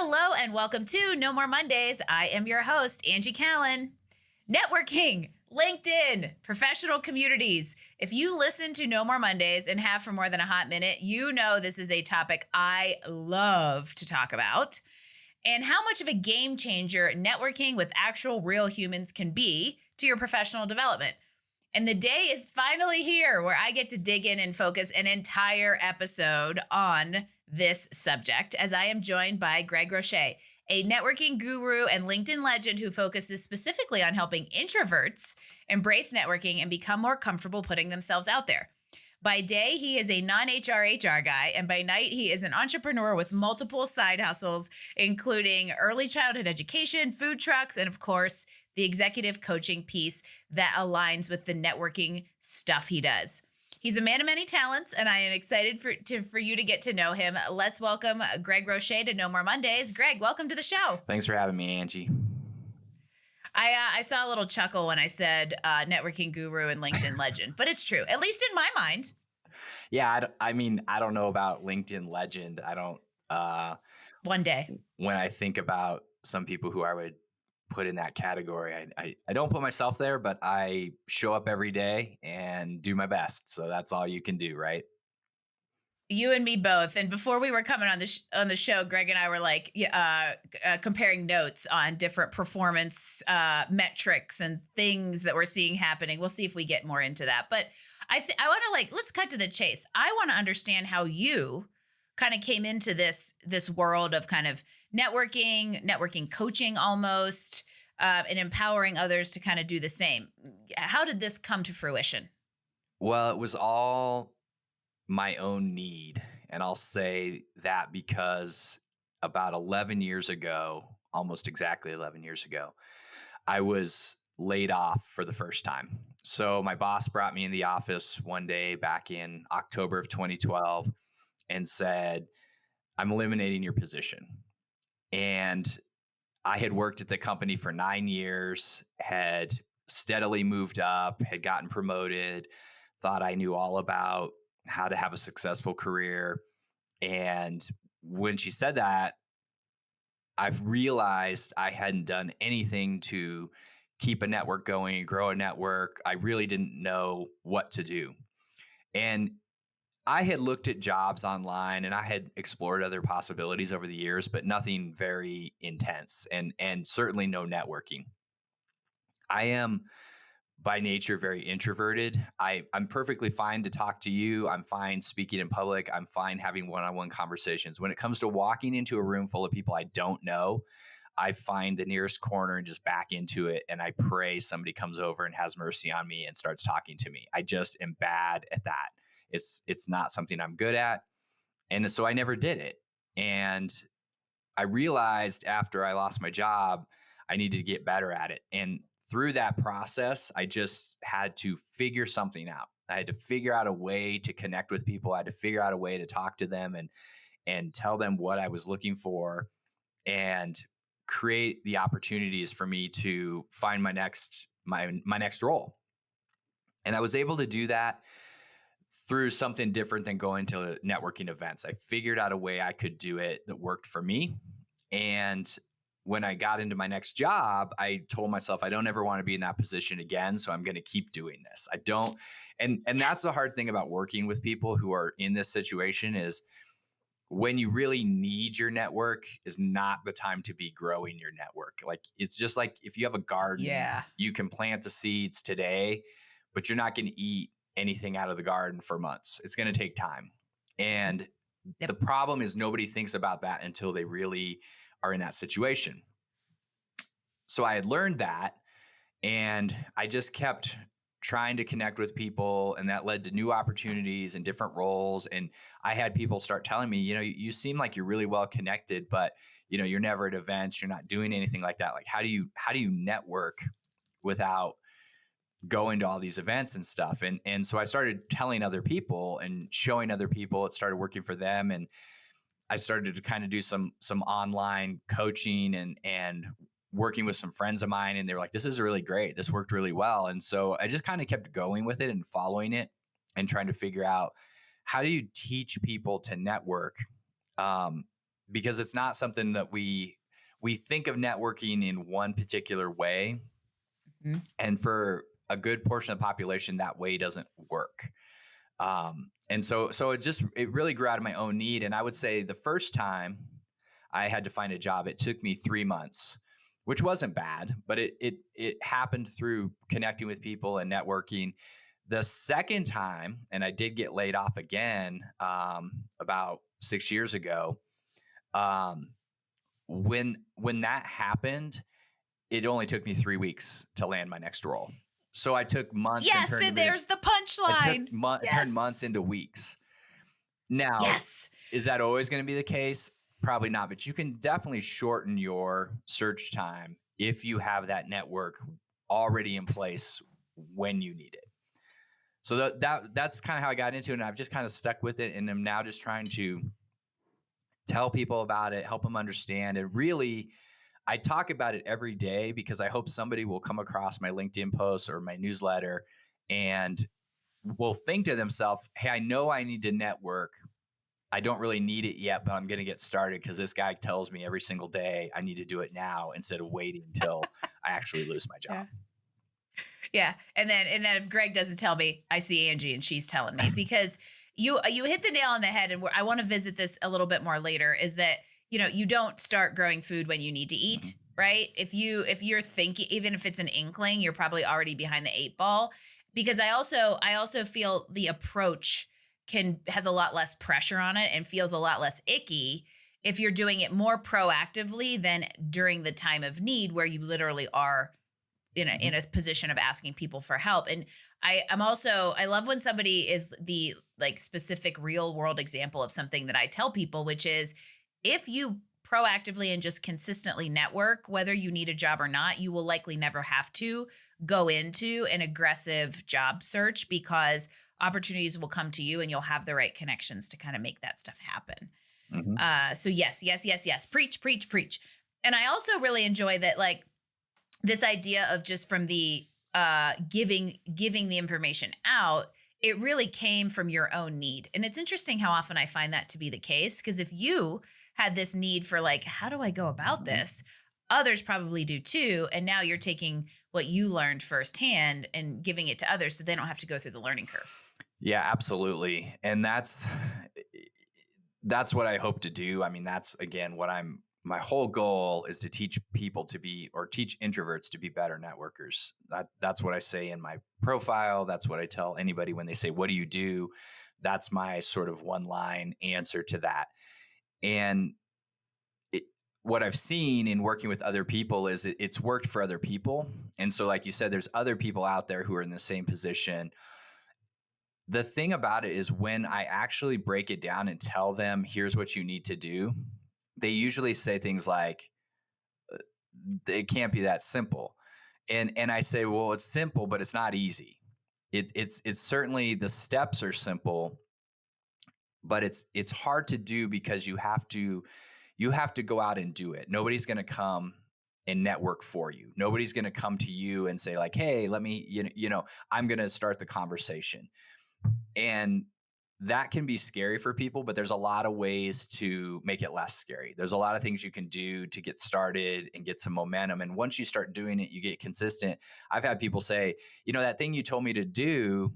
Hello and welcome to No More Mondays. I am your host, Angie Callen. Networking, LinkedIn, professional communities. If you listen to No More Mondays and have for more than a hot minute, you know this is a topic I love to talk about and how much of a game changer networking with actual real humans can be to your professional development. And the day is finally here where I get to dig in and focus an entire episode on this subject, as I am joined by Greg Roche, a networking guru and LinkedIn legend who focuses specifically on helping introverts embrace networking and become more comfortable putting themselves out there. By day, he is a non-HR HR guy, and by night, he is an entrepreneur with multiple side hustles, including early childhood education, food trucks, and of course, the executive coaching piece that aligns with the networking stuff he does. He's a man of many talents, and I am excited for you to get to know him. Let's welcome Greg Roche to No More Mondays. Greg, welcome to the show. Thanks for having me, Angie. I saw a little chuckle when I said networking guru and LinkedIn legend, but it's true, at least in my mind. Yeah, I don't know about LinkedIn legend. I don't. One day. When I think about some people who I would put in that category, I don't put myself there, but I show up every day and do my best. So that's all you can do, right? You and me both. And before we were coming on the show, Greg and I were like comparing notes on different performance metrics and things that we're seeing happening. We'll see if we get more into that. But I want to let's cut to the chase. I want to understand how you kind of came into this world of kind of networking coaching almost, and empowering others to kind of do the same. How did this come to fruition? Well, it was all my own need. And I'll say that because about 11 years ago, almost exactly 11 years ago, I was laid off for the first time. So my boss brought me in the office one day back in October of 2012 and said, "I'm eliminating your position." And I had worked at the company for 9 years, had steadily moved up, had gotten promoted, thought I knew all about how to have a successful career. And when she said that, I've realized I hadn't done anything to keep a network going, grow a network. I really didn't know what to do. And I had looked at jobs online and I had explored other possibilities over the years, but nothing very intense and certainly no networking. I am by nature very introverted. I'm perfectly fine to talk to you. I'm fine speaking in public. I'm fine having one-on-one conversations. When it comes to walking into a room full of people I don't know, I find the nearest corner and just back into it. And I pray somebody comes over and has mercy on me and starts talking to me. I just am bad at that. It's not something I'm good at. And so I never did it. And I realized after I lost my job, I needed to get better at it. And through that process, I just had to figure something out. I had to figure out a way to connect with people. I had to figure out a way to talk to them and tell them what I was looking for and create the opportunities for me to find my next role. And I was able to do that through something different than going to networking events. I figured out a way I could do it that worked for me. And when I got into my next job, I told myself I don't ever want to be in that position again. So I'm going to keep doing this. I don't. And that's the hard thing about working with people who are in this situation is when you really need your network is not the time to be growing your network. Like it's just like if you have a garden, you can plant the seeds today, but you're not going to eat anything out of the garden for months. It's going to take time. And the problem is nobody thinks about that until they really are in that situation. So I had learned that and I just kept trying to connect with people, and that led to new opportunities and different roles. And I had people start telling me, you seem like you're really well connected, but you're never at events, you're not doing anything like that. Like, how do you network without going to all these events and stuff? And so I started telling other people and showing other people. It started working for them. And I started to kind of do some online coaching and working with some friends of mine, and they were like, "This is really great. This worked really well." And so I just kind of kept going with it and following it and trying to figure out how do you teach people to network because it's not something that we think of networking in one particular way, Mhm. and for a good portion of the population, that way doesn't work. And so it really grew out of my own need. And I would say the first time I had to find a job, it took me 3 months, which wasn't bad, but it happened through connecting with people and networking. The second time, and I did get laid off again, about 6 years ago. Um, when that happened, it only took me 3 weeks to land my next role. So I took months and Yes, and there's the punchline. turned Yes. months into weeks. Now, Yes. is that always going to be the case? Probably not, but you can definitely shorten your search time if you have that network already in place when you need it. So that's kind of how I got into it, and I've just kind of stuck with it, and I'm now just trying to tell people about it, help them understand, and really I talk about it every day because I hope somebody will come across my LinkedIn posts or my newsletter and will think to themselves, hey, I know I need to network. I don't really need it yet, but I'm going to get started because this guy tells me every single day I need to do it now instead of waiting until I actually lose my job. Yeah. Yeah. And then if Greg doesn't tell me, I see Angie and she's telling me, because you hit the nail on the head, and I want to visit this a little bit more later, is that, you don't start growing food when you need to eat, Mhm. right? If you're thinking, even if it's an inkling, you're probably already behind the eight ball. Because I also feel the approach has a lot less pressure on it and feels a lot less icky if you're doing it more proactively than during the time of need, where you literally are in a position of asking people for help. And I love when somebody is the like specific real world example of something that I tell people, which is, if you proactively and just consistently network, whether you need a job or not, you will likely never have to go into an aggressive job search, because opportunities will come to you and you'll have the right connections to kind of make that stuff happen. Mhm. So yes, yes, yes, yes. Preach, preach, preach. And I also really enjoy that, like, this idea of just from the giving the information out, it really came from your own need. And it's interesting how often I find that to be the case, because if you had this need for, like, how do I go about Mhm. this, others probably do too, and now you're taking what you learned firsthand and giving it to others so they don't have to go through the learning curve. Yeah, absolutely. And that's what I hope to do. I mean, that's again what my whole goal is to teach people to be, or teach introverts to be better networkers. That's what I say in my profile. That's what I tell anybody when they say, "What do you do?" That's my sort of one line answer to that. And it, what I've seen in working with other people is it's worked for other people. And so, like you said, there's other people out there who are in the same position. The thing about it is, when I actually break it down and tell them, here's what you need to do, they usually say things like, it can't be that simple. And I say, well, it's simple, but it's not easy. It's certainly, the steps are simple, but it's hard to do because you have to go out and do it. Nobody's going to come and network for you. Nobody's going to come to you and say like, hey, let me, I'm going to start the conversation. And that can be scary for people, but there's a lot of ways to make it less scary. There's a lot of things you can do to get started and get some momentum. And once you start doing it, you get consistent. I've had people say, that thing you told me to do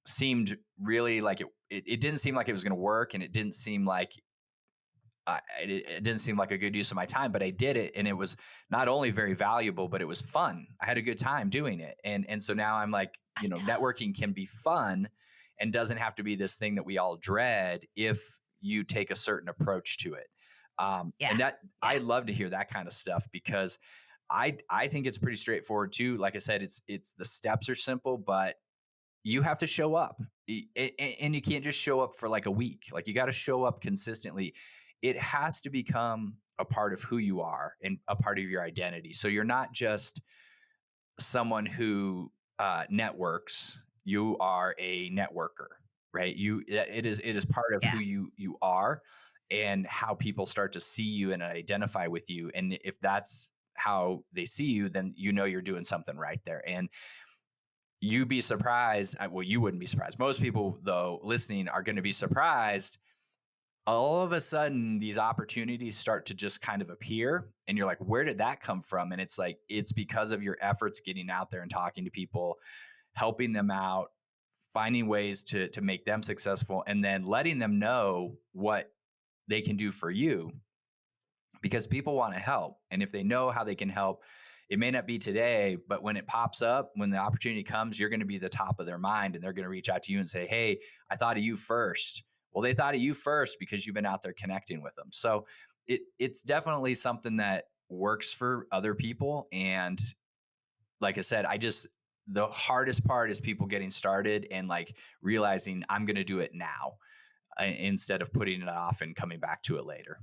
seemed really like it didn't seem like it was going to work. And it didn't seem like, it didn't seem like a good use of my time, but I did it, and it was not only very valuable, but it was fun. I had a good time doing it, and so now I'm like, I know. networking can be fun, and doesn't have to be this thing that we all dread if you take a certain approach to it. Yeah. And that I Yeah. love to hear that kind of stuff, because I think it's pretty straightforward too. Like I said, it's the steps are simple, but you have to show up. And you can't just show up for like a week. Like, you got to show up consistently. It has to become a part of who you are and a part of your identity. So you're not just someone who networks. You are a networker, right? It is part of who Yeah. you are, and how people start to see you and identify with you. And if that's how they see you, then you're doing something right there. And you'd be surprised. Well, you wouldn't be surprised. Most people, though, listening are going to be surprised all of a sudden these opportunities start to just kind of appear, and you're like, where did that come from? And it's like, it's because of your efforts getting out there and talking to people, helping them out, finding ways to make them successful, and then letting them know what they can do for you, because people want to help. And if they know how they can help, it may not be today, but when it pops up, when the opportunity comes, you're going to be the top of their mind, and they're going to reach out to you and say, hey, I thought of you first. Well, they thought of you first because you've been out there connecting with them. So it's definitely something that works for other people. And like I said, the hardest part is people getting started and like realizing I'm going to do it now, instead of putting it off and coming back to it later.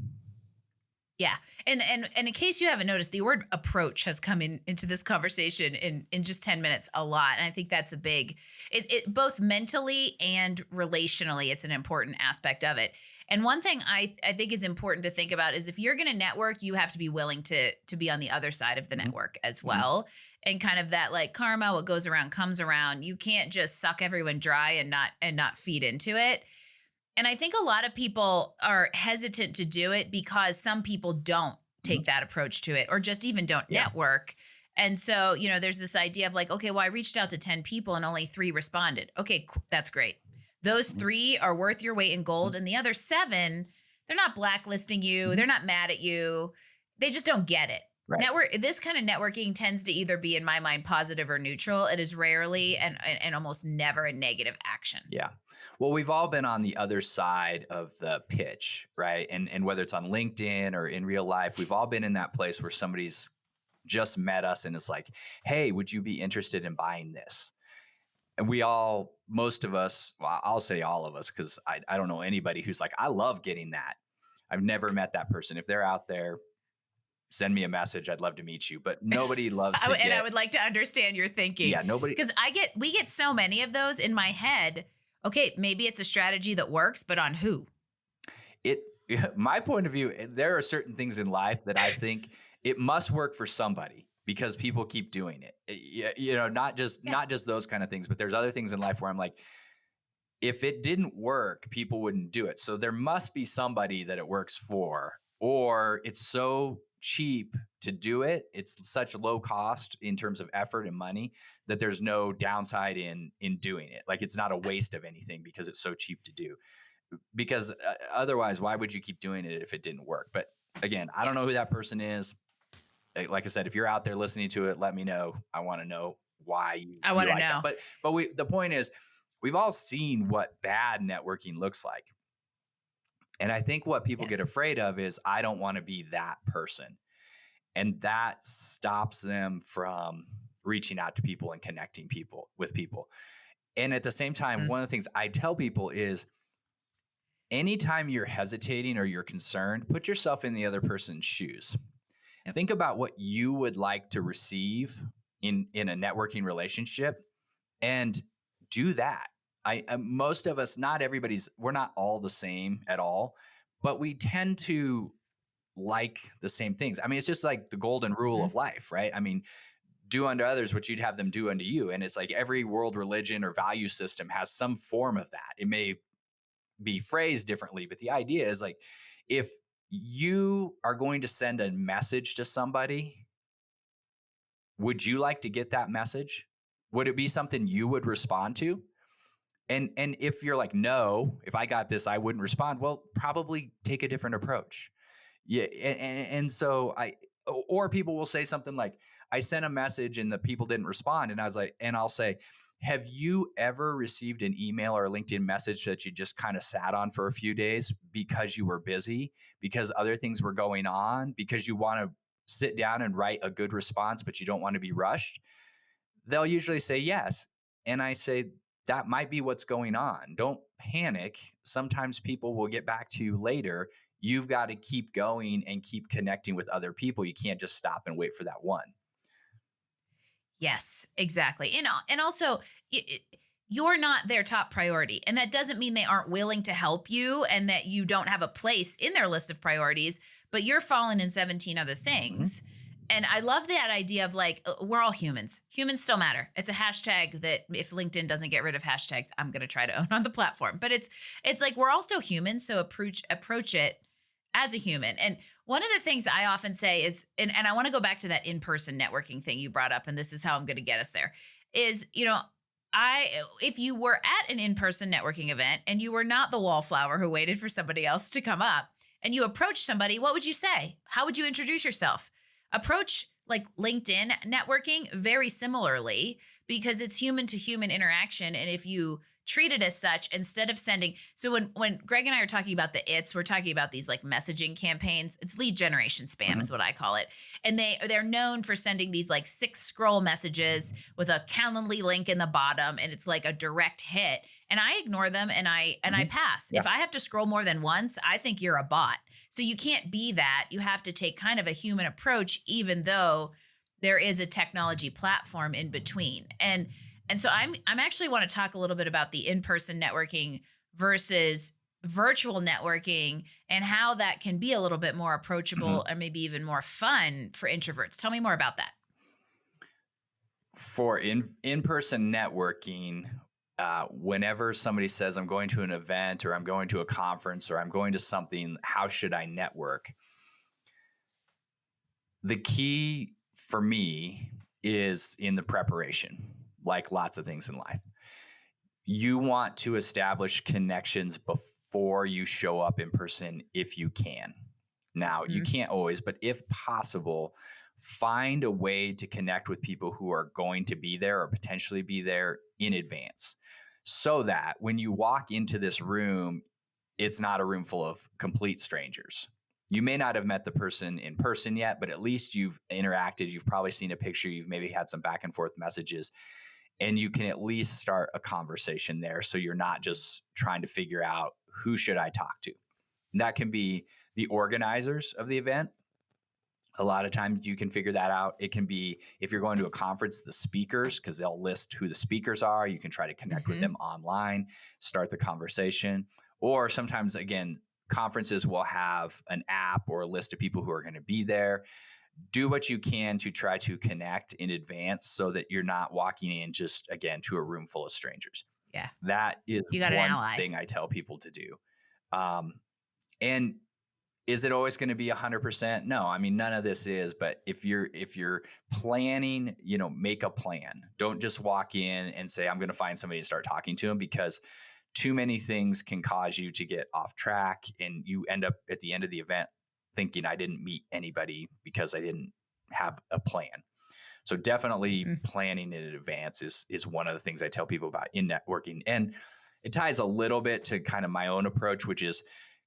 Yeah. And in case you haven't noticed, the word approach has come into this conversation in just 10 minutes a lot. And I think that's a big, it both mentally and relationally, it's an important aspect of it. And one thing I think is important to think about is if you're going to network, you have to be willing to be on the other side of the network as well. And kind of that like karma, what goes around comes around. You can't just suck everyone dry and not feed into it. And I think a lot of people are hesitant to do it because some people don't take that approach to it, or just even don't network. And so, there's this idea of like, okay, well, I reached out to 10 people and only 3 responded. Okay, that's great. Those 3 are worth your weight in gold. And the other 7, they're not blacklisting you. They're not mad at you. They just don't get it. Right. This kind of networking tends to either be, in my mind, positive or neutral. It is rarely and almost never a negative action. Yeah. Well, we've all been on the other side of the pitch, right? And whether it's on LinkedIn or in real life, we've all been in that place where somebody's just met us and it's like, hey, would you be interested in buying this? And most of us, well, I'll say all of us, because I don't know anybody who's like, I love getting that. I've never met that person. If they're out there, send me a message. I'd love to meet you. But nobody loves to and I would like to understand your thinking. Yeah, nobody. Because we get so many of those in my head. Okay, maybe it's a strategy that works, but on who? My point of view, there are certain things in life that I think it must work for somebody because people keep doing it. Not just those kind of things, but there's other things in life where I'm like, if it didn't work, people wouldn't do it. So there must be somebody that it works for, or it's so cheap to do it. It's such low cost in terms of effort and money that there's no downside in doing it. Like it's not a waste of anything because it's so cheap to do. Because otherwise, why would you keep doing it if it didn't work? But again, I don't know who that person is. Like I said, if you're out there listening to it, let me know. I want to know why I want to know. But the point is, we've all seen what bad networking looks like. And I think what people get afraid of is, I don't want to be that person. And that stops them from reaching out to people and connecting with people. And at the same time, one of the things I tell people is, anytime you're hesitating or you're concerned, put yourself in the other person's shoes. Think about what you would like to receive in a networking relationship and do that. Most of us, we're not all the same at all, but we tend to like the same things. I mean, it's just like the golden rule of life, right? I mean, do unto others what you'd have them do unto you. And it's like every world religion or value system has some form of that. It may be phrased differently, but the idea is like, if you are going to send a message to somebody, would you like to get that message? Would it be something you would respond to? And if you're like, no, if I got this, I wouldn't respond. Well, probably take a different approach. Yeah. And so or people will say something like, I sent a message and the people didn't respond. And I'll say, have you ever received an email or a LinkedIn message that you just kind of sat on for a few days because you were busy, because other things were going on, because you want to sit down and write a good response, but you don't want to be rushed? They'll usually say yes. And I say, that might be what's going on. Don't panic. Sometimes people will get back to you later. You've got to keep going and keep connecting with other people. You can't just stop and wait for that one. Yes, exactly. And also, you're not their top priority. And that doesn't mean they aren't willing to help you and that you don't have a place in their list of priorities, but you're falling in 17 other things. And I love that idea of like, we're all humans. Humans still matter. It's a hashtag that if LinkedIn doesn't get rid of hashtags, I'm going to try to own on the platform. But it's like we're all still humans, so approach it as a human. And one of the things I often say is, and I want to go back to that in-person networking thing you brought up, and this is how I'm going to get us there, is, if you were at an in-person networking event and you were not the wallflower who waited for somebody else to come up and you approached somebody, what would you say? How would you introduce yourself? Approach like LinkedIn networking very similarly because it's human to human interaction. And if you treat it as such, instead of sending, so when Greg and I are talking about we're talking about these like messaging campaigns. It's lead generation spam is what I call it. And they're known for sending these like 6 scroll messages with a Calendly link in the bottom. And it's like a direct hit. And I ignore them and I pass. Yeah. If I have to scroll more than once, I think you're a bot. So you can't be that. You have to take kind of a human approach, even though there is a technology platform in between. And so I'm actually want to talk a little bit about the in-person networking versus virtual networking and how that can be a little bit more approachable or maybe even more fun for introverts. Tell me more about that. For in-person networking, whenever somebody says I'm going to an event or I'm going to a conference or I'm going to something, how should I network? The key for me is in the preparation, like lots of things in life. You want to establish connections before you show up in person if you can. Now, you can't always, but if possible, find a way to connect with people who are going to be there or potentially be there in advance so that when you walk into this room, it's not a room full of complete strangers. You may not have met the person in person yet, but at least you've interacted. You've probably seen a picture. You've maybe had some back and forth messages, and you can at least start a conversation there. So you're not just trying to figure out who should I talk to. And that can be the organizers of the event. A lot of times you can figure that out. It can be, if you're going to a conference, the speakers, because they'll list who the speakers are. You can try to connect with them online, start the conversation. Or sometimes, again, conferences will have an app or a list of people who are going to be there. Do what you can to try to connect in advance so that you're not walking in just, again, to a room full of strangers. Yeah. That is You got one an ally. thing I tell people to do. And is it always going to be 100%? No, I mean, none of this is, but if you're planning, make a plan. Don't just walk in and say, I'm going to find somebody and start talking to them, because too many things can cause you to get off track and you end up at the end of the event thinking I didn't meet anybody because I didn't have a plan. So definitely planning in advance is one of the things I tell people about in networking. And it ties a little bit to kind of my own approach, which is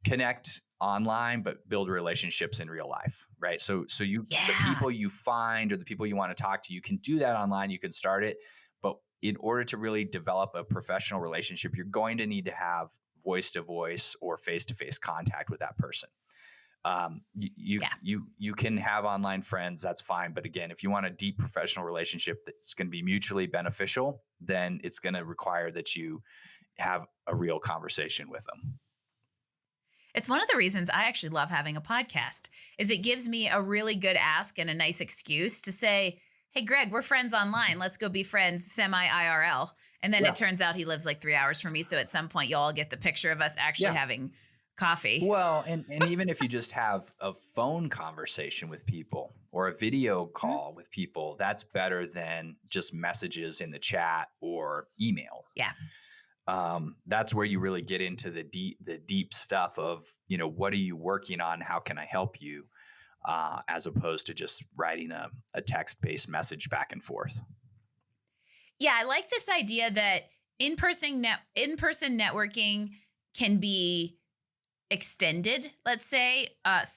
connect online, but build relationships in real life, right? So the people you find or the people you want to talk to, you can do that online, you can start it. But in order to really develop a professional relationship, you're going to need to have voice to voice or face to face contact with that person. You can have online friends, that's fine. But again, if you want a deep professional relationship that's going to be mutually beneficial, then it's going to require that you have a real conversation with them. It's one of the reasons I actually love having a podcast is it gives me a really good ask and a nice excuse to say, hey, Greg, we're friends online. Let's go be friends semi-IRL. And then it turns out he lives like 3 hours from me. So at some point you'll all get the picture of us actually having coffee. Well, and even if you just have a phone conversation with people or a video call with people, that's better than just messages in the chat or email. Yeah. That's where you really get into the deep stuff of, what are you working on? How can I help you? As opposed to just writing a text-based message back and forth. Yeah, I like this idea that in-person networking can be extended, let's say,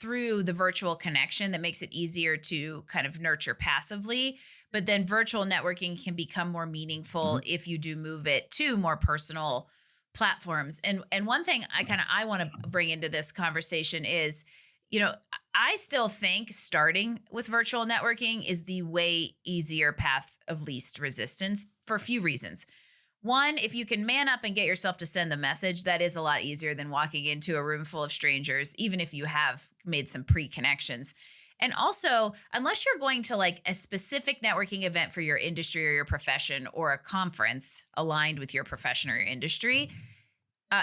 through the virtual connection that makes it easier to kind of nurture passively. But then virtual networking can become more meaningful if you do move it to more personal platforms. And one thing I want to bring into this conversation is, I still think starting with virtual networking is the way easier path of least resistance for a few reasons. One, if you can man up and get yourself to send the message, that is a lot easier than walking into a room full of strangers, even if you have made some pre-connections. And also, unless you're going to like a specific networking event for your industry or your profession or a conference aligned with your profession or your industry,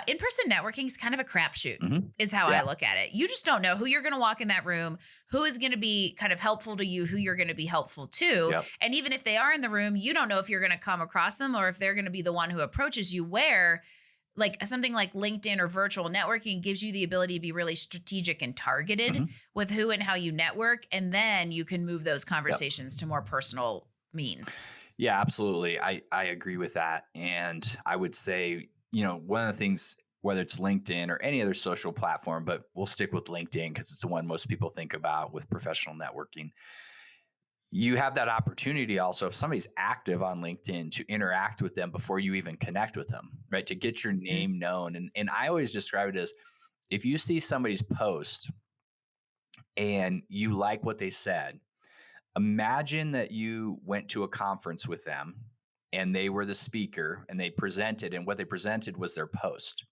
in-person networking is kind of a crapshoot, Mhm. is how I Yeah. look at it. You just don't know who you're going to walk in that room, who is going to be kind of helpful to you, who you're going to be helpful to. Yep. And even if they are in the room, you don't know if you're going to come across them or if they're going to be the one who approaches you. Where like something like LinkedIn or virtual networking gives you the ability to be really strategic and targeted Mhm. with who and how you network. And then you can move those Yep. conversations to more personal means. Yeah, absolutely. I agree with that. And I would say, one of the things, whether it's LinkedIn or any other social platform, but we'll stick with LinkedIn because it's the one most people think about with professional networking. You have that opportunity also, if somebody's active on LinkedIn, to interact with them before you even connect with them, right? To get your Mhm. name known. And I always describe it as, if you see somebody's post and you like what they said, imagine that you went to a conference with them and they were the speaker and they presented, and what they presented was their post.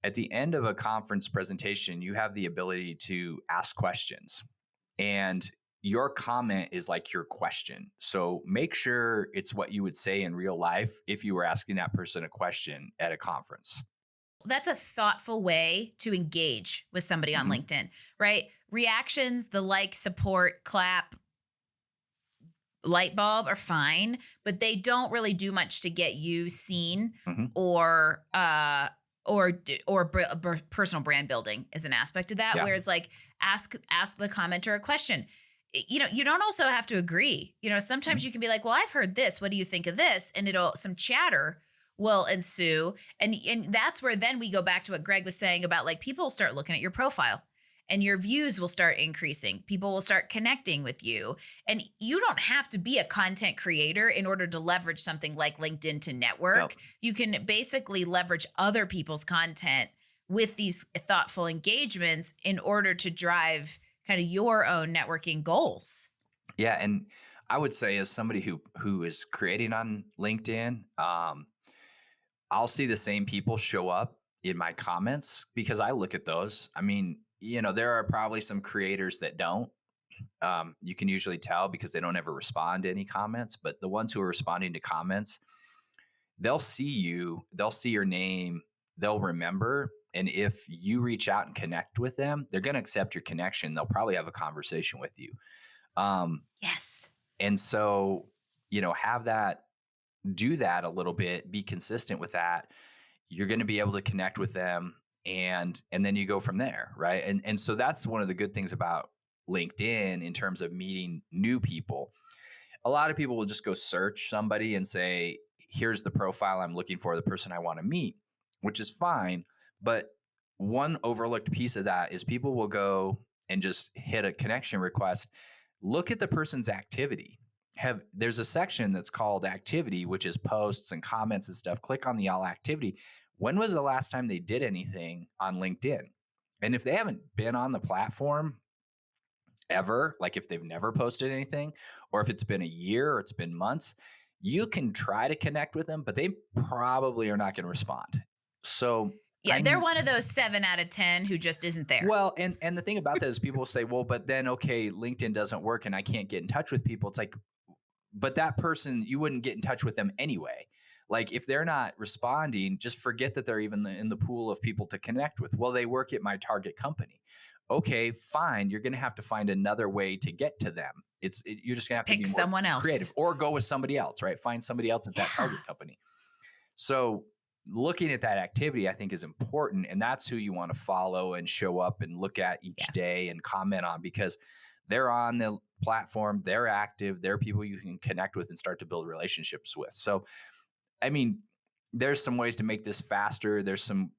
At the end of a conference presentation, you have the ability to ask questions, and your comment is like your question. So make sure it's what you would say in real life if you were asking that person a question at a conference. That's a thoughtful way to engage with somebody on Mhm. LinkedIn, right? Reactions, the like, support, clap, light bulb are fine, but they don't really do much to get you seen Mhm. or personal brand building is an aspect of that. Yeah. Whereas like ask the commenter a question. You don't also have to agree. Sometimes Mhm. you can be like, well, I've heard this. What do you think of this? And it'll some chatter will ensue. And that's where then we go back to what Greg was saying about like people start looking at your profile and your views will start increasing. People will start connecting with you. And you don't have to be a content creator in order to leverage something like LinkedIn to Yep. network. You can basically leverage other people's content with these thoughtful engagements in order to drive kind of your own networking goals. Yeah, and I would say, as somebody who is creating on LinkedIn, I'll see the same people show up in my comments because I look at those. I mean, there are probably some creators that don't. You can usually tell because they don't ever respond to any comments, but the ones who are responding to comments, they'll see you, they'll see your name, they'll remember. And if you reach out and connect with them, they're going to accept your connection. They'll probably have a conversation with you. Um, Yes. and so, have that, do that a little bit, be consistent with that. You're going to be able to connect with them, and then you go from there, right? And so that's one of the good things about LinkedIn in terms of meeting new people. A lot of people will just go search somebody and say, here's the profile I'm looking for, the person I want to meet, which is fine. But one overlooked piece of that is people will go and just hit a connection request. Look at the person's activity. There's a section that's called activity, which is posts and comments and stuff. Click on the all activity. When was the last time they did anything on LinkedIn? And if they haven't been on the platform ever, like if they've never posted anything, or if it's been a year or it's been months, you can try to connect with them, but they probably are not going to respond. So Yeah, I they're one of those 7 out of 10 who just isn't there. well, and the thing about that is people say, well, but then okay, LinkedIn doesn't work and I can't get in touch with people. It's like, but that person, you wouldn't get in touch with them anyway. Like if they're not responding, just forget that they're even in the pool of people to connect with. Well, they work at my target company. Okay, fine. You're going to have to find another way to get to them. You're just going to have to Pick be more someone creative, else. or go with somebody else, right? Find somebody else at that Yeah. target company. So looking at that activity, I think, is important, and that's who you want to follow and show up and look at each Yeah. day and comment on, because they're on the platform, they're active, they're people you can connect with and start to build relationships with. So, I mean, there's some ways to make this faster. There's some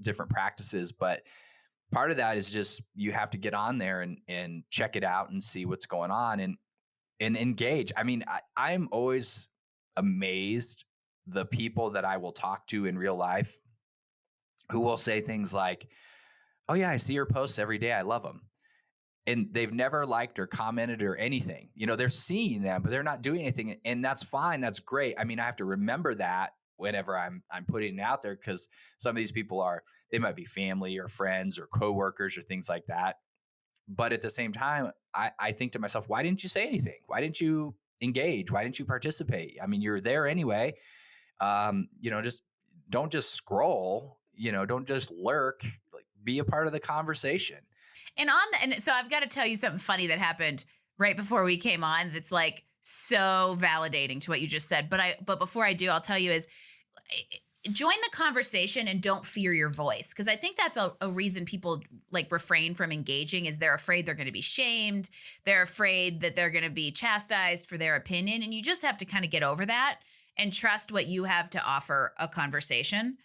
different practices, but part of that is just you have to get on there and check it out and see what's going on and engage. I mean, I'm always amazed the people that I will talk to in real life who will say things like, "Oh yeah, I see your posts every day. I love them." And they've never liked or commented or anything. They're seeing them, but they're not doing anything, and that's fine. That's great. I mean, I have to remember that whenever I'm putting it out there, because some of these people they might be family or friends or coworkers or things like that. But at the same time, I think to myself, why didn't you say anything? Why didn't you engage? Why didn't you participate? I mean, you're there anyway. Just don't just scroll, don't just lurk, like be a part of the conversation. And so I've got to tell you something funny that happened right before we came on that's like so validating to what you just said. But before I do, I'll tell you is join the conversation and don't fear your voice. Cause I think that's a reason people like refrain from engaging is they're afraid they're going to be shamed. They're afraid that they're going to be chastised for their opinion. And you just have to kind of get over that and trust what you have to offer a conversation.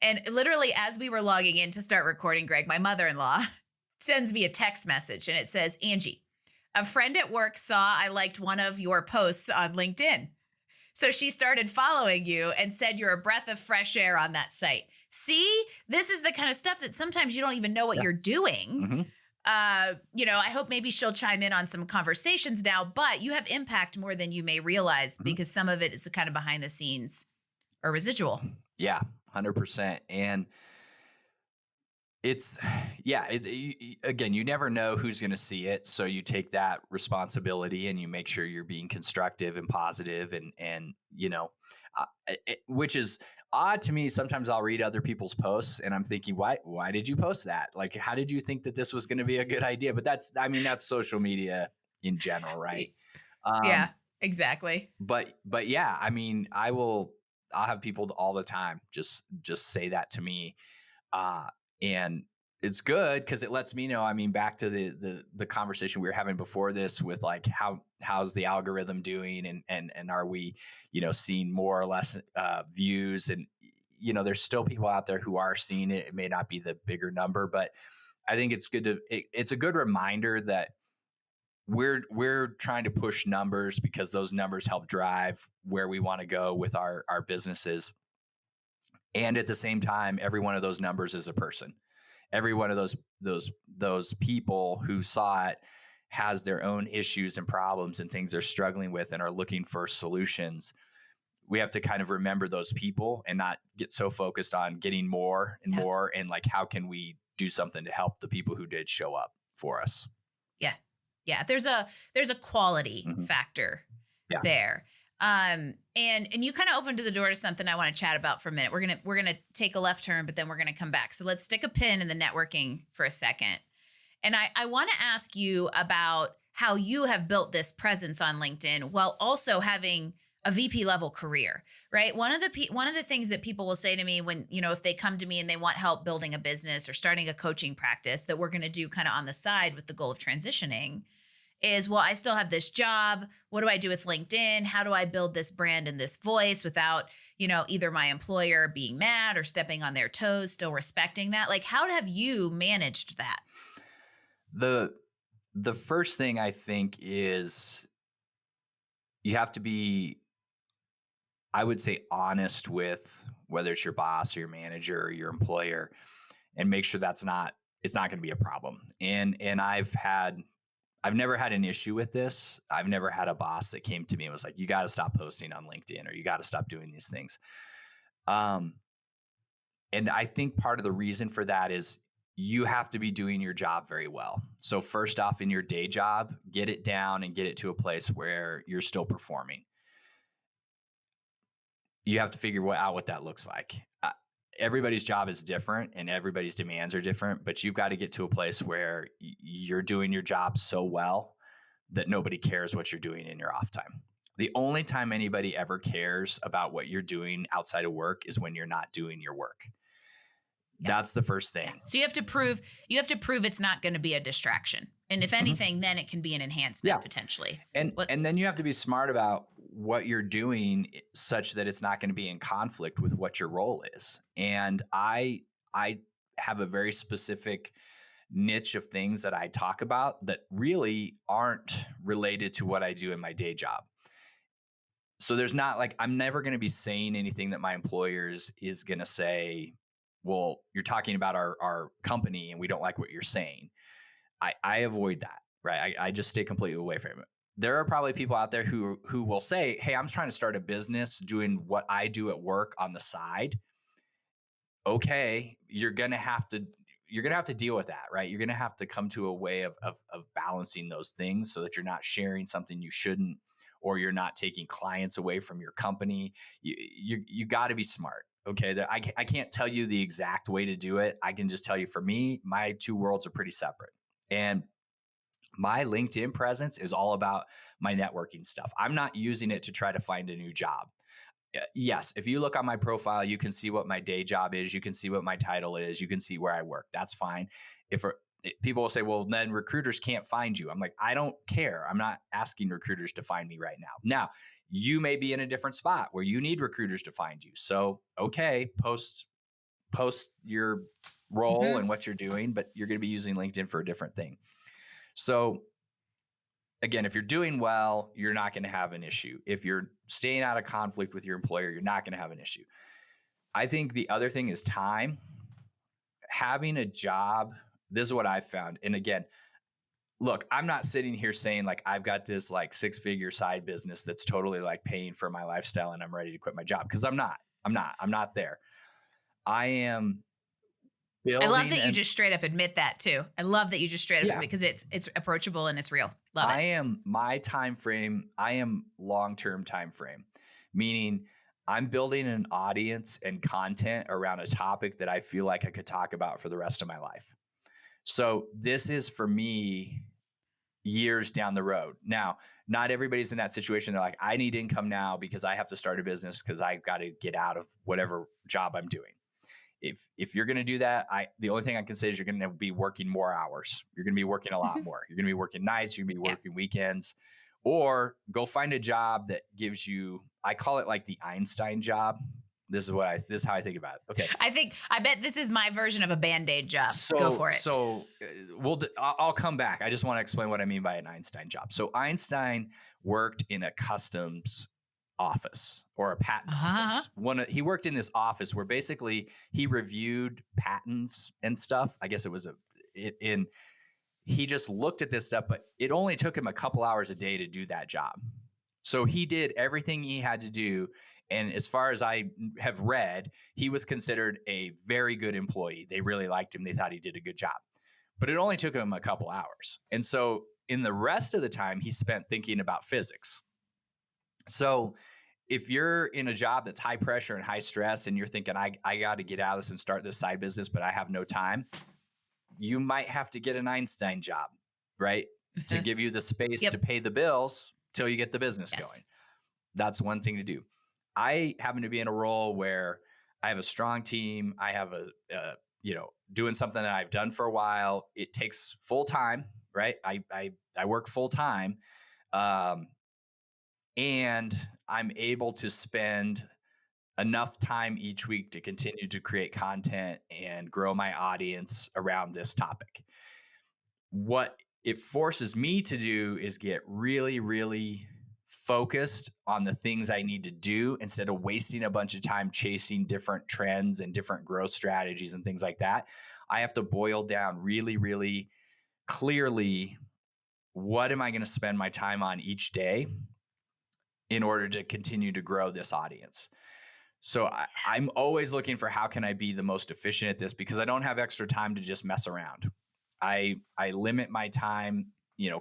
And literally as we were logging in to start recording, Greg, my mother-in-law sends me a text message and it says, Angie, a friend at work saw I liked one of your posts on LinkedIn. So she started following you and said you're a breath of fresh air on that site. See, this is the kind of stuff that sometimes you don't even know what you're doing. I hope maybe she'll chime in on some conversations now, but you have impact more than you may realize because some of it is kind of behind the scenes or residual. Yeah, 100%. And it's, again, you never know who's going to see it. So you take that responsibility and you make sure you're being constructive and positive which is odd to me. Sometimes I'll read other people's posts and I'm thinking, why did you post that? Like, how did you think that this was going to be a good idea? But that's social media in general, right? Yeah, exactly. But yeah, I mean, I'll have people all the time just say that to me. And it's good because it lets me know, I mean, back to the conversation we were having before this with like, how's the algorithm doing and are we, seeing more or less views? And, there's still people out there who are seeing it. It may not be the bigger number, but I think it's good it's a good reminder that we're trying to push numbers because those numbers help drive where we want to go with our businesses. And at the same time, every one of those numbers is a person. Every one of those people who saw it has their own issues and problems and things they're struggling with and are looking for solutions. We have to kind of remember those people and not get so focused on getting more and more and like, how can we do something to help the people who did show up for us? Yeah. Yeah. There's a quality factor there. And you kind of opened the door to something I want to chat about for a minute. We're going to take a left turn, but then we're going to come back. So let's stick a pin in the networking for a second. And I want to ask you about how you have built this presence on LinkedIn while also having a VP level career, right? One of the things that people will say to me when, if they come to me and they want help building a business or starting a coaching practice that we're going to do kind of on the side with the goal of transitioning is, well, I still have this job. What do I do with LinkedIn? How do I build this brand and this voice without, either my employer being mad or stepping on their toes, still respecting that? Like, how have you managed that? The first thing I think is you have to be, I would say, honest with whether it's your boss or your manager or your employer and make sure it's not going to be a problem. And I've never had an issue with this. I've never had a boss that came to me and was like, you got to stop posting on LinkedIn or you got to stop doing these things. And I think part of the reason for that is you have to be doing your job very well. So first off, in your day job, get it down and get it to a place where you're still performing. You have to figure out what that looks like. Everybody's job is different and everybody's demands are different, but you've got to get to a place where you're doing your job so well that nobody cares what you're doing in your off time. The only time anybody ever cares about what you're doing outside of work is when you're not doing your work. Yeah. That's the first thing. Yeah. So you have to prove it's not going to be a distraction. And if anything, then it can be an enhancement potentially. And then you have to be smart about what you're doing such that it's not going to be in conflict with what your role is. And I have a very specific niche of things that I talk about that really aren't related to what I do in my day job. So there's not like, I'm never going to be saying anything that my employers is going to say, well, you're talking about our company and we don't like what you're saying. I avoid that, right? I just stay completely away from it. There are probably people out there who will say, hey, I'm trying to start a business doing what I do at work on the side. Okay, you're going to have to you're going to have to deal with that, right? You're going to have to come to a way of balancing those things so that you're not sharing something you shouldn't, or you're not taking clients away from your company. You got to be smart. Okay. I can't tell you the exact way to do it. I can just tell you, for me, my two worlds are pretty separate. And my LinkedIn presence is all about my networking stuff. I'm not using it to try to find a new job. Yes, if you look on my profile, you can see what my day job is. You can see what my title is. You can see where I work. That's fine. If people will say, well, then recruiters can't find you. I'm like, I don't care. I'm not asking recruiters to find me right now. Now, you may be in a different spot where you need recruiters to find you. So, okay, post your role and what you're doing, but you're going to be using LinkedIn for a different thing. So again, if you're doing well, you're not going to have an issue. If you're staying out of conflict with your employer, you're not going to have an issue. I think the other thing is time. Having a job, this is what I've found. And again, look, I'm not sitting here saying like I've got this like 6-figure side business that's totally like paying for my lifestyle and I'm ready to quit my job, because I'm not there. I am building. I love that you just straight up admit that too. I love that you just straight up admit, because it's approachable and it's real. Love it. My time frame, I am long-term time frame, meaning I'm building an audience and content around a topic that I feel like I could talk about for the rest of my life. So this is, for me, years down the road. Now, not everybody's in that situation. They're like, I need income now because I have to start a business because I've got to get out of whatever job I'm doing. If you're going to do that, the only thing I can say is you're going to be working more hours. You're going to be working a lot more. You're going to be working nights. You're going to be working weekends, or go find a job that gives you, I call it like the Einstein job. This is how I think about it. Okay. I bet this is my version of a Band-Aid job. Go for it. So I'll come back. I just want to explain what I mean by an Einstein job. So Einstein worked in a customs office or a patent office. He worked in this office where basically he reviewed patents and stuff. I guess it was he just looked at this stuff, but it only took him a couple hours a day to do that job. So he did everything he had to do. And as far as I have read, he was considered a very good employee. They really liked him. They thought he did a good job, but it only took him a couple hours. And so in the rest of the time, he spent thinking about physics. So if you're in a job that's high pressure and high stress and you're thinking, I got to get out of this and start this side business, but I have no time, you might have to get an Einstein job, right? To give you the space to pay the bills till you get the business going. That's one thing to do. I happen to be in a role where I have a strong team. I have doing something that I've done for a while. It takes full time, right? I work full time. And I'm able to spend enough time each week to continue to create content and grow my audience around this topic. What it forces me to do is get really, really focused on the things I need to do instead of wasting a bunch of time chasing different trends and different growth strategies and things like that. I have to boil down really, really clearly, what am I going to spend my time on each day in order to continue to grow this audience. So I'm always looking for how can I be the most efficient at this, because I don't have extra time to just mess around. I limit my time,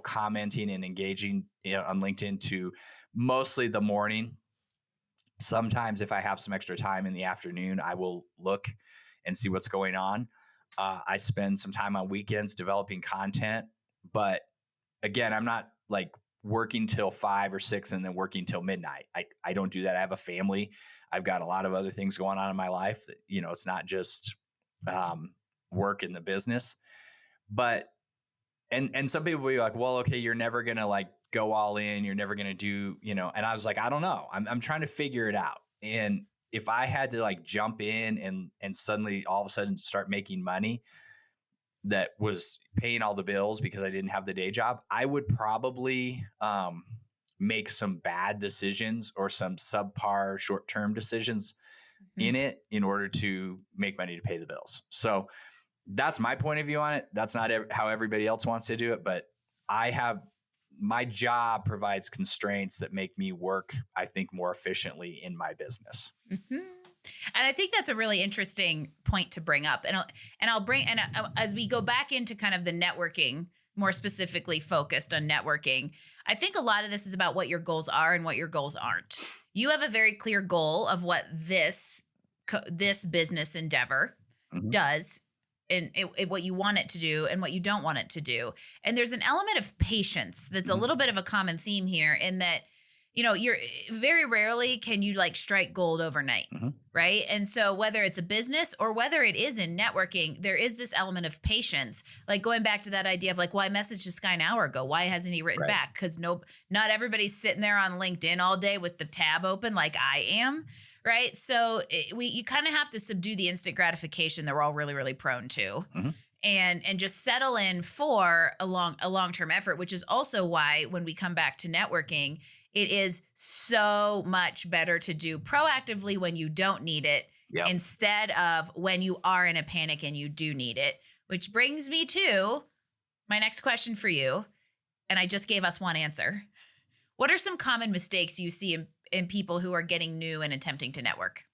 commenting and engaging on LinkedIn to mostly the morning. Sometimes if I have some extra time in the afternoon, I will look and see what's going on. I spend some time on weekends developing content, but again, I'm not like working till 5 or 6 and then working till midnight. I don't do that. I have a family. I've got a lot of other things going on in my life that, it's not just work in the business. But and some people will be like, well, okay, you're never gonna like go all in. You're never gonna do, and I was like, I don't know. I'm trying to figure it out. And if I had to like jump in and suddenly all of a sudden start making money that was paying all the bills because I didn't have the day job, I would probably make some bad decisions or some subpar short-term decisions in it in order to make money to pay the bills. So that's my point of view on it. That's not how everybody else wants to do it, but my job provides constraints that make me work, I think, more efficiently in my business. And I think that's a really interesting point to bring up. As we go back into kind of the networking, more specifically focused on networking, I think a lot of this is about what your goals are and what your goals aren't. You have a very clear goal of what this business endeavor Mhm. does and what you want it to do and what you don't want it to do. And there's an element of patience that's a Mhm. little bit of a common theme here in that, you're very rarely can you like strike gold overnight. Mhm. Right. And so whether it's a business or whether it is in networking, there is this element of patience. Like going back to that idea of like, well, I messaged this guy an hour ago. Why hasn't he written Right. back? Because not everybody's sitting there on LinkedIn all day with the tab open like I am. Right. So you kind of have to subdue the instant gratification that we're all really, really prone to. Mhm. And just settle in for a long-term effort, which is also why when we come back to networking, it is so much better to do proactively when you don't need it Yep. instead of when you are in a panic and you do need it, which brings me to my next question for you. And I just gave us one answer. What are some common mistakes you see in people who are getting new and attempting to network?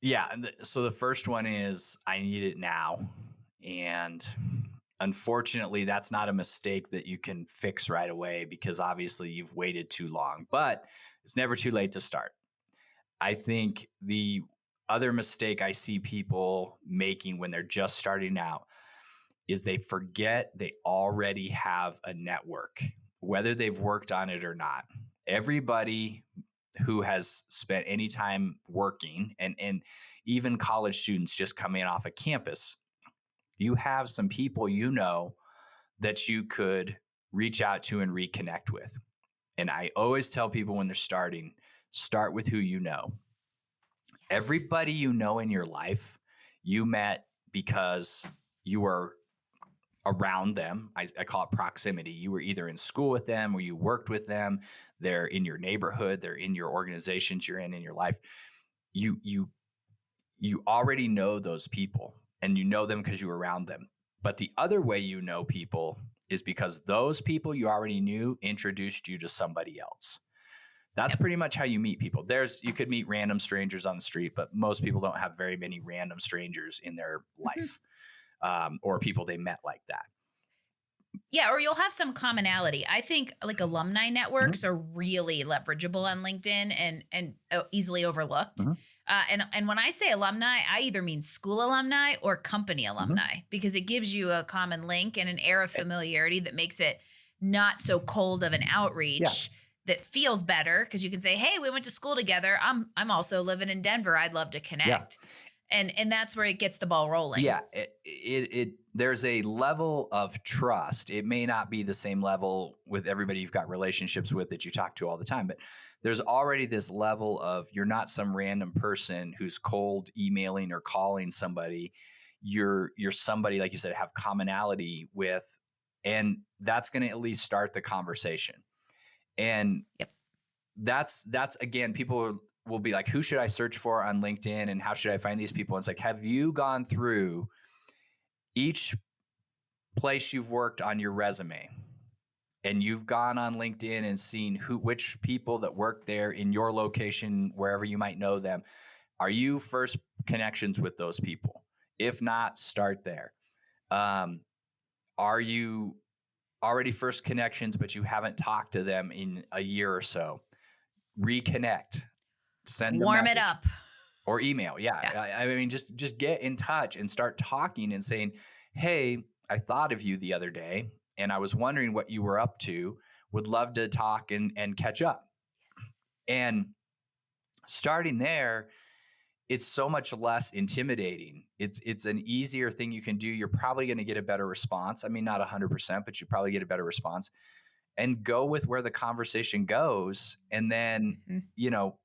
Yeah. So the first one is I need it now. And unfortunately, that's not a mistake that you can fix right away because obviously you've waited too long, but it's never too late to start. I think the other mistake I see people making when they're just starting out is they forget they already have a network, whether they've worked on it or not. Everybody who has spent any time working and even college students just coming off of campus, you have some people that you could reach out to and reconnect with. And I always tell people when they're starting, start with who you know. Yes. Everybody you know in your life, you met because you were around them. I call it proximity. You were either in school with them or you worked with them. They're in your neighborhood. They're in your organizations you're in your life. You already know those people and you know them because you were around them. But the other way you know people is because those people you already knew introduced you to somebody else. That's pretty much how you meet people. You could meet random strangers on the street, but most people don't have very many random strangers in their life, or people they met like that. Yeah, or you'll have some commonality. I think like alumni networks Mhm. are really leverageable on LinkedIn and easily overlooked. Mhm. And when I say alumni, I either mean school alumni or company Mhm. alumni because it gives you a common link and an air of familiarity that makes it not so cold of an Yeah. outreach that feels better because you can say, "Hey, we went to school together. I'm also living in Denver. I'd love to Yeah. connect." And that's where it gets the ball rolling. Yeah. There's a level of trust. It may not be the same level with everybody you've got relationships with that you talk to all the time, but there's already this level of you're not some random person who's cold emailing or calling somebody. You're somebody, like you said, have commonality with, and that's going to at least start the conversation. And Yep. that's again, people will be like, who should I search for on LinkedIn and how should I find these people? And it's like, have you gone through each place you've worked on your resume and you've gone on LinkedIn and seen which people that work there in your location, wherever you might know them, are you first connections with those people? If not, start there. Are you already first connections, but you haven't talked to them in a year or so? Reconnect, send a Warm it message up. or email. Yeah. Yeah. I mean, just get in touch and start talking and saying, hey, I thought of you the other day and I was wondering what you were up to. Would love to talk and catch up. And starting there, it's so much less intimidating. It's an easier thing you can do. You're probably going to get a better response. I mean, not 100%, but you probably get a better response. And go with where the conversation goes. And then, Mhm.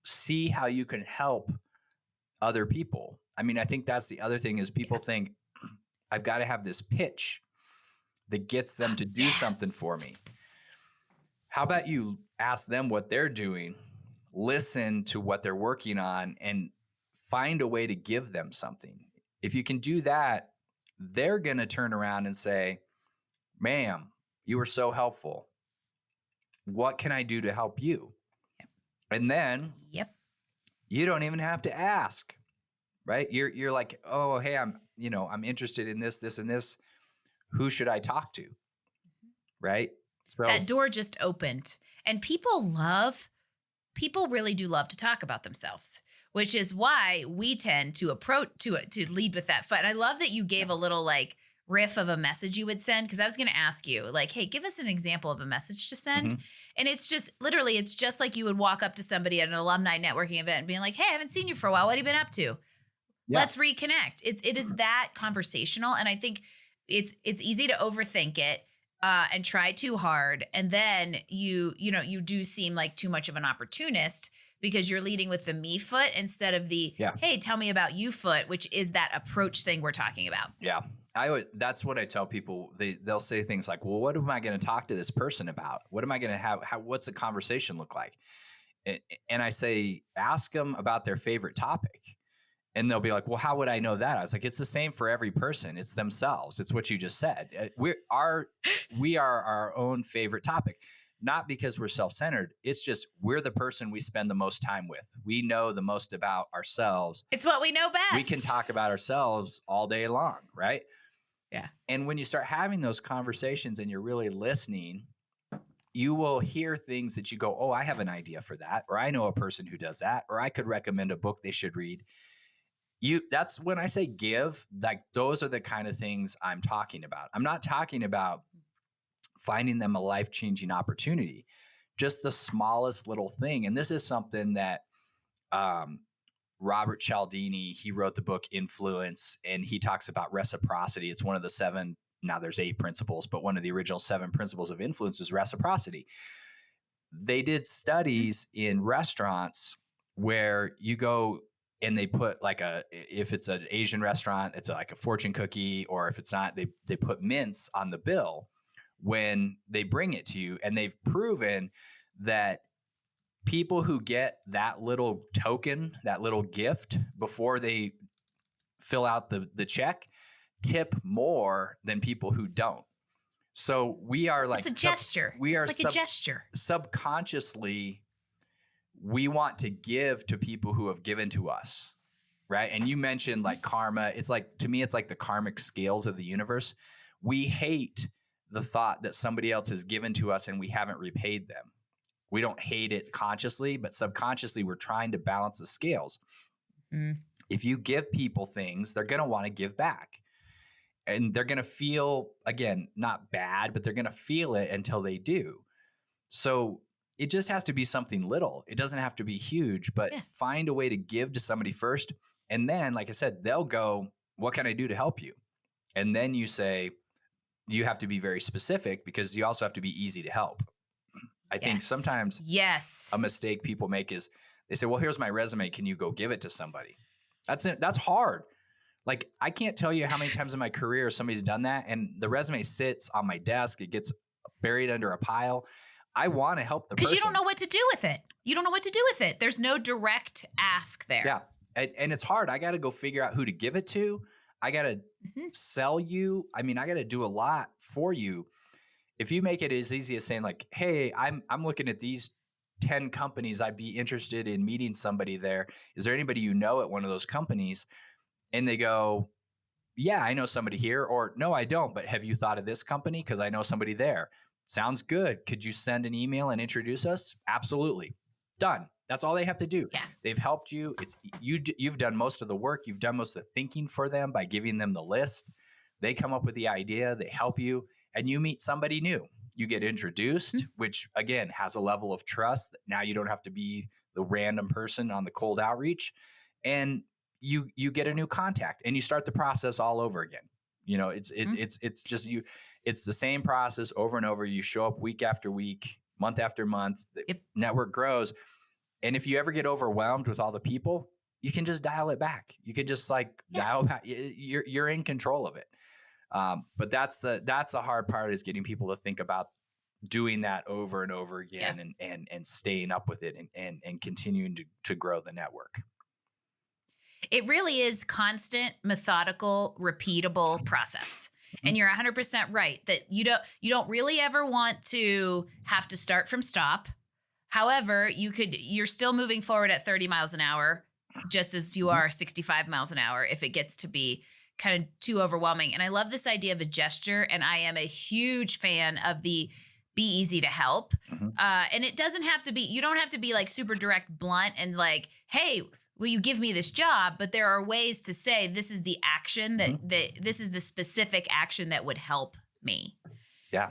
See how you can help other people. I mean, I think that's the other thing is people Yeah. think I've got to have this pitch that gets them to do Yeah. something for me. How about you ask them what they're doing, listen to what they're working on, and find a way to give them something? If you can do that, they're going to turn around and say, ma'am, you were so helpful. What can I do to help you? And then Yep. You don't even have to ask, right? You're like, oh, hey, I'm interested in this, and this. Who should I talk to? Right. That So door just opened. And people really do love to talk about themselves, which is why we tend to approach to lead with that foot. And I love that you gave a little like riff of a message you would send, because I was going to ask you like, hey, give us an example of a message to send. mhm. And it's just literally, it's just like you would walk up to somebody at an alumni networking event and being like, hey, I haven't seen you for a while. What have you been up to? Yeah. Let's reconnect. It is that conversational. And I think it's easy to overthink it and try too hard. And then you do seem like too much of an opportunist because you're leading with the me foot instead of the, Yeah. hey, tell me about you foot, which is that approach thing we're talking about. Yeah. That's what I tell people. They'll say things like, well, what am I going to talk to this person about? What am I going to have? What's a conversation look like? And I say, ask them about their favorite topic. And they'll be like, well, how would I know that? I was like, it's the same for every person. It's themselves. It's what you just said. We are our own favorite topic, not because we're self-centered. It's just, we're the person we spend the most time with. We know the most about ourselves. It's what we know best. We can talk about ourselves all day long, right? Yeah. And when you start having those conversations and you're really listening, you will hear things that you go, oh, I have an idea for that. Or I know a person who does that. Or I could recommend a book they should read. That's when I say give, like those are the kind of things I'm talking about. I'm not talking about finding them a life-changing opportunity, just the smallest little thing. And this is something that Robert Cialdini, he wrote the book Influence, and he talks about reciprocity. It's one of the 7, now there's 8 principles, but one of the original 7 principles of influence is reciprocity. They did studies in restaurants where you go and they put like if it's an Asian restaurant, it's like a fortune cookie, or if it's not, they put mints on the bill when they bring it to you. And they've proven that people who get that little token, that little gift before they fill out the check, tip more than people who don't. So we are like, it's a gesture. It's like a gesture. Subconsciously, we want to give to people who have given to us, right? And you mentioned like karma. It's like, to me, it's like the karmic scales of the universe. We hate the thought that somebody else has given to us and we haven't repaid them. We don't hate it consciously, but subconsciously, we're trying to balance the scales. Mm. If you give people things, they're going to want to give back. And they're going to feel, again, not bad, but they're going to feel it until they do. So it just has to be something little. It doesn't have to be huge, but find a way to give to somebody first. And then, like I said, they'll go, what can I do to help you? And then you say, you have to be very specific because you also have to be easy to help. I think sometimes a mistake people make is they say, well, here's my resume. Can you go give it to somebody? That's hard. Like, I can't tell you how many times in my career somebody's done that. And the resume sits on my desk. It gets buried under a pile. I want to help the person. Because you don't know what to do with it. You don't know what to do with it. There's no direct ask there. Yeah. And it's hard. I got to go figure out who to give it to. I got to sell you. I mean, I got to do a lot for you. If you make it as easy as saying like, hey, I'm looking at these 10 companies. I'd be interested in meeting somebody there. Is there anybody you know at one of those companies? And they go, yeah, I know somebody here. Or no, I don't. But have you thought of this company? Because I know somebody there. Sounds good. Could you send an email and introduce us? Absolutely. Done. That's all they have to do. Yeah. They've helped you. You've done most of the work. You've done most of the thinking for them by giving them the list. They come up with the idea. They help you. And you meet somebody new. You get introduced, which again has a level of trust. Now you don't have to be the random person on the cold outreach, and you get a new contact, and you start the process all over again. You know, it's just you. It's the same process over and over. You show up week after week, month after month. The network grows, and if you ever get overwhelmed with all the people, you can just dial it back. You can just dial back. You're in control of it. But that's the hard part, is getting people to think about doing that over and over again and staying up with it and continuing to grow the network. It really is constant, methodical, repeatable process. And you're 100% right that you don't really ever want to have to start from stop. However, you're still moving forward at 30 miles an hour, just as you are 65 miles an hour if it gets to be kind of too overwhelming. And I love this idea of a gesture. And I am a huge fan of the be easy to help. Mhm. And it doesn't have to be, you don't have to be like super direct, blunt, and like, hey, will you give me this job? But there are ways to say this is the action that this is the specific action that would help me. Yeah.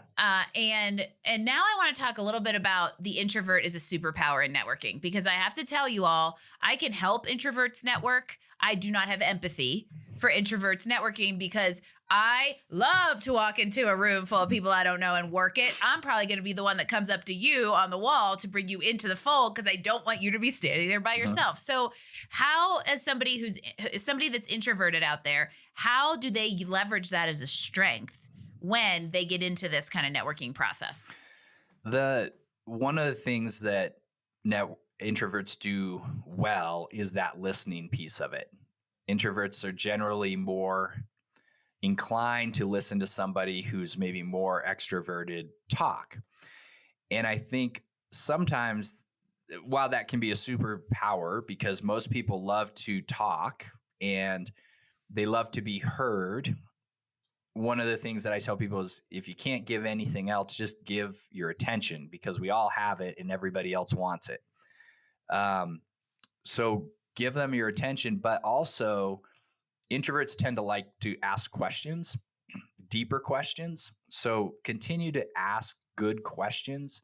And now I want to talk a little bit about the introvert is a superpower in networking, because I have to tell you all, I can help introverts network. I do not have empathy for introverts networking because I love to walk into a room full of people I don't know and work it. I'm probably going to be the one that comes up to you on the wall to bring you into the fold because I don't want you to be standing there by yourself. So how, as somebody that's introverted out there, how do they leverage that as a strength when they get into this kind of networking process? One of the things that introverts do well is that listening piece of it. Introverts are generally more inclined to listen to somebody who's maybe more extroverted talk. And I think sometimes, while that can be a superpower because most people love to talk and they love to be heard, one of the things that I tell people is if you can't give anything else, just give your attention because we all have it and everybody else wants it. So give them your attention, but also introverts tend to like to ask questions, deeper questions. So continue to ask good questions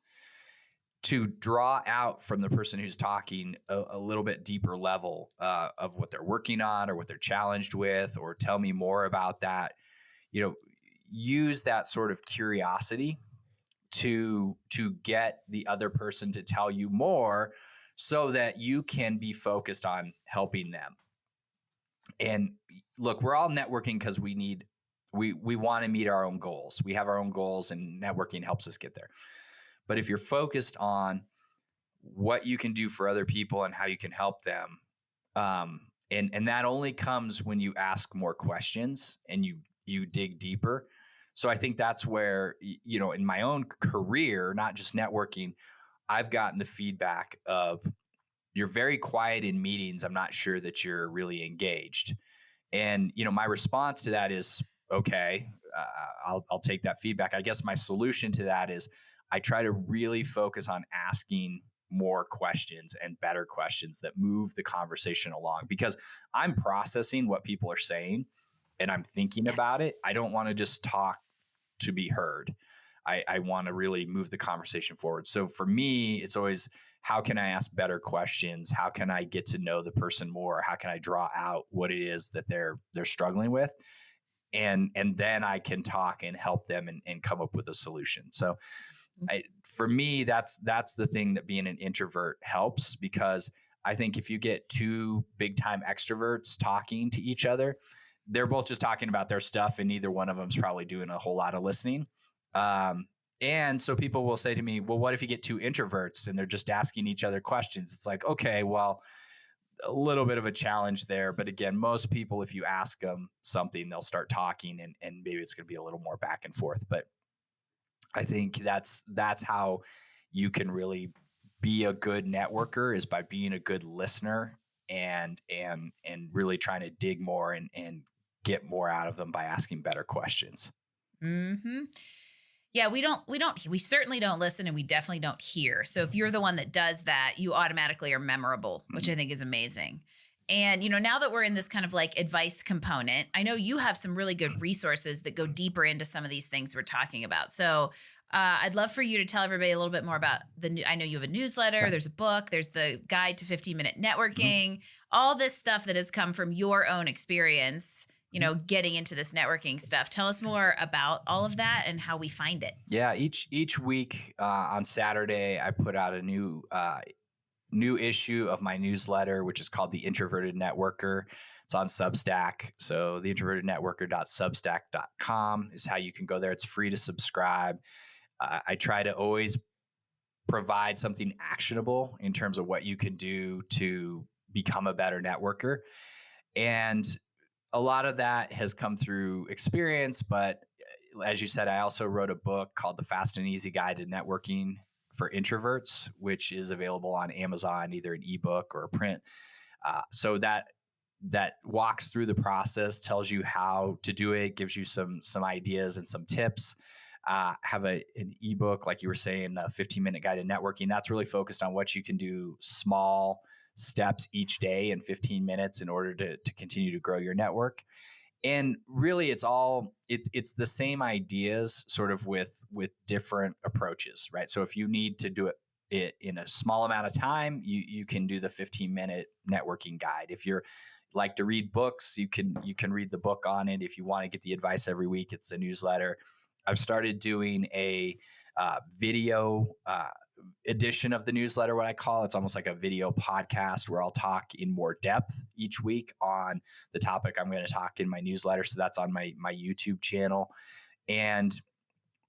to draw out from the person who's talking a little bit deeper level of what they're working on or what they're challenged with, or tell me more about that. Use that sort of curiosity to get the other person to tell you more so that you can be focused on helping them. And look, we're all networking because we want to meet our own goals. We have our own goals and networking helps us get there. But if you're focused on what you can do for other people and how you can help them, and that only comes when you ask more questions and you dig deeper. So I think that's where, in my own career, not just networking, I've gotten the feedback of you're very quiet in meetings. I'm not sure that you're really engaged. And, my response to that is, okay, I'll take that feedback. I guess my solution to that is I try to really focus on asking more questions and better questions that move the conversation along, because I'm processing what people are saying and I'm thinking about it. I don't want to just talk to be heard. I want to really move the conversation forward. So for me, it's always, how can I ask better questions? How can I get to know the person more? How can I draw out what it is that they're struggling with? And then I can talk and help them and come up with a solution. So for me, that's the thing that being an introvert helps, because I think if you get two big time extroverts talking to each other, they're both just talking about their stuff and neither one of them's probably doing a whole lot of listening. And so people will say to me, well, what if you get two introverts and they're just asking each other questions? It's like, okay, well, a little bit of a challenge there. But again, most people, if you ask them something, they'll start talking and maybe it's going to be a little more back and forth. But I think that's how you can really be a good networker, is by being a good listener and really trying to dig more and get more out of them by asking better questions. Mm-hmm. Yeah, we certainly don't listen, and we definitely don't hear. So if you're the one that does that, you automatically are memorable, which I think is amazing. And, now that we're in this kind of like advice component, I know you have some really good resources that go deeper into some of these things we're talking about. So I'd love for you to tell everybody a little bit more about I know you have a newsletter, there's a book, there's the guide to 15-minute networking, all this stuff that has come from your own experience, getting into this networking stuff. Tell us more about all of that and how we find it. Yeah, each week on Saturday, I put out a new issue of my newsletter, which is called The Introverted Networker. It's on Substack. So theintrovertednetworker.substack.com is how you can go there. It's free to subscribe. I try to always provide something actionable in terms of what you can do to become a better networker. And a lot of that has come through experience, but as you said, I also wrote a book called The Fast and Easy Guide to Networking for Introverts, which is available on Amazon, either an ebook or a print. So that walks through the process, tells you how to do it, gives you some ideas and some tips. Have an ebook, like you were saying, a 15-minute guide to networking. That's really focused on what you can do, small steps each day in 15 minutes in order to continue to grow your network. And really, it's the same ideas, sort of with different approaches, right? So if you need to do it in a small amount of time, you can do the 15-minute networking guide. If you're like to read books, you can read the book on it. If you want to get the advice every week, it's the newsletter. I've started doing a video edition of the newsletter, what I call. It's almost like a video podcast where I'll talk in more depth each week on the topic I'm going to talk in my newsletter. So that's on my YouTube channel. And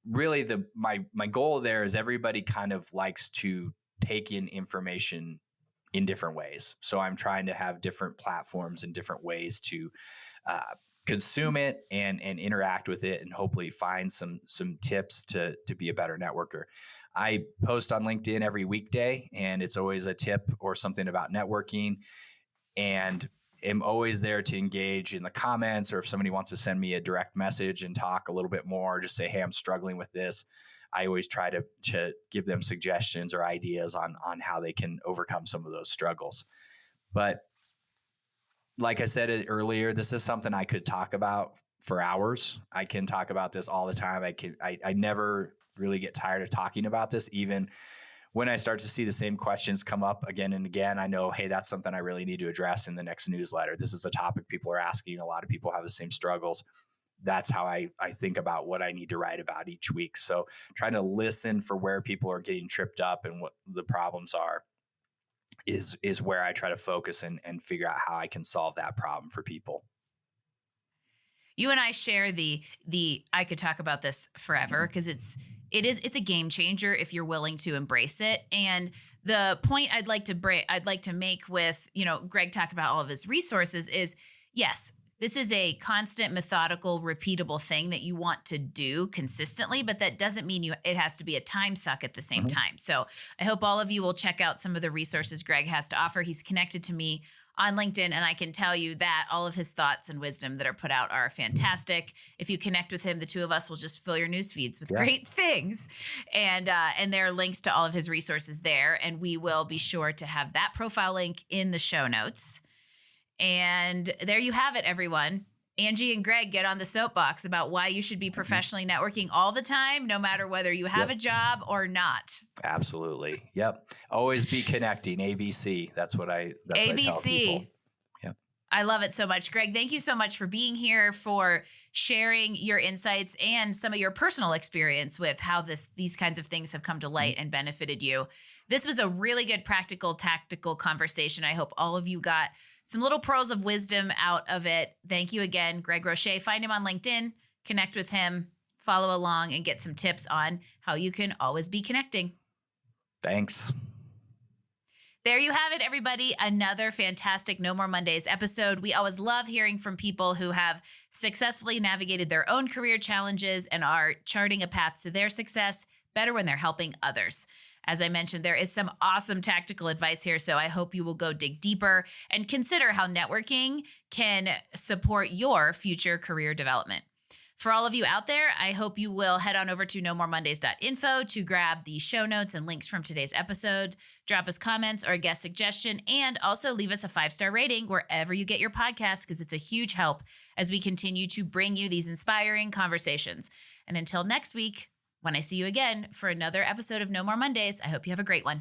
really my goal there is everybody kind of likes to take in information in different ways. So I'm trying to have different platforms and different ways to consume it and interact with it, and hopefully find some tips to be a better networker. I post on LinkedIn every weekday, and it's always a tip or something about networking, and am always there to engage in the comments, or if somebody wants to send me a direct message and talk a little bit more, just say, hey, I'm struggling with this. I always try to give them suggestions or ideas on how they can overcome some of those struggles. But like I said earlier, this is something I could talk about for hours. I can talk about this all the time. I never really get tired of talking about this. Even when I start to see the same questions come up again and again, I know, hey, that's something I really need to address in the next newsletter. This is a topic people are asking. A lot of people have the same struggles. That's how I think about what I need to write about each week. So trying to listen for where people are getting tripped up and what the problems are is where I try to focus and figure out how I can solve that problem for people. You and I share the I could talk about this forever, because it's a game changer if you're willing to embrace it. And the point I'd like to make with, Greg talk about all of his resources is, yes, this is a constant, methodical, repeatable thing that you want to do consistently, but that doesn't mean it has to be a time suck at the same time. So I hope all of you will check out some of the resources Greg has to offer. He's connected to me on LinkedIn, and I can tell you that all of his thoughts and wisdom that are put out are fantastic. If you connect with him, the two of us will just fill your news feeds with great things. And there are links to all of his resources there, and we will be sure to have that profile link in the show notes. And there you have it, everyone. Angie and Greg get on the soapbox about why you should be professionally networking all the time, no matter whether you have a job or not. Absolutely. Yep. Always be connecting. ABC. That's what I tell people. Yep. I love it so much. Greg, thank you so much for being here, for sharing your insights and some of your personal experience with how these kinds of things have come to light and benefited you. This was a really good, practical, tactical conversation. I hope all of you got some little pearls of wisdom out of it. Thank you again, Greg Roche. Find him on LinkedIn, connect with him, follow along, and get some tips on how you can always be connecting. Thanks. There you have it, everybody. Another fantastic No More Mondays episode. We always love hearing from people who have successfully navigated their own career challenges and are charting a path to their success better when they're helping others. As I mentioned, there is some awesome tactical advice here, so I hope you will go dig deeper and consider how networking can support your future career development. For all of you out there, I hope you will head on over to nomoremondays.info to grab the show notes and links from today's episode, drop us comments or a guest suggestion, and also leave us a 5-star rating wherever you get your podcasts, because it's a huge help as we continue to bring you these inspiring conversations. And until next week, when I see you again for another episode of No More Mondays, I hope you have a great one.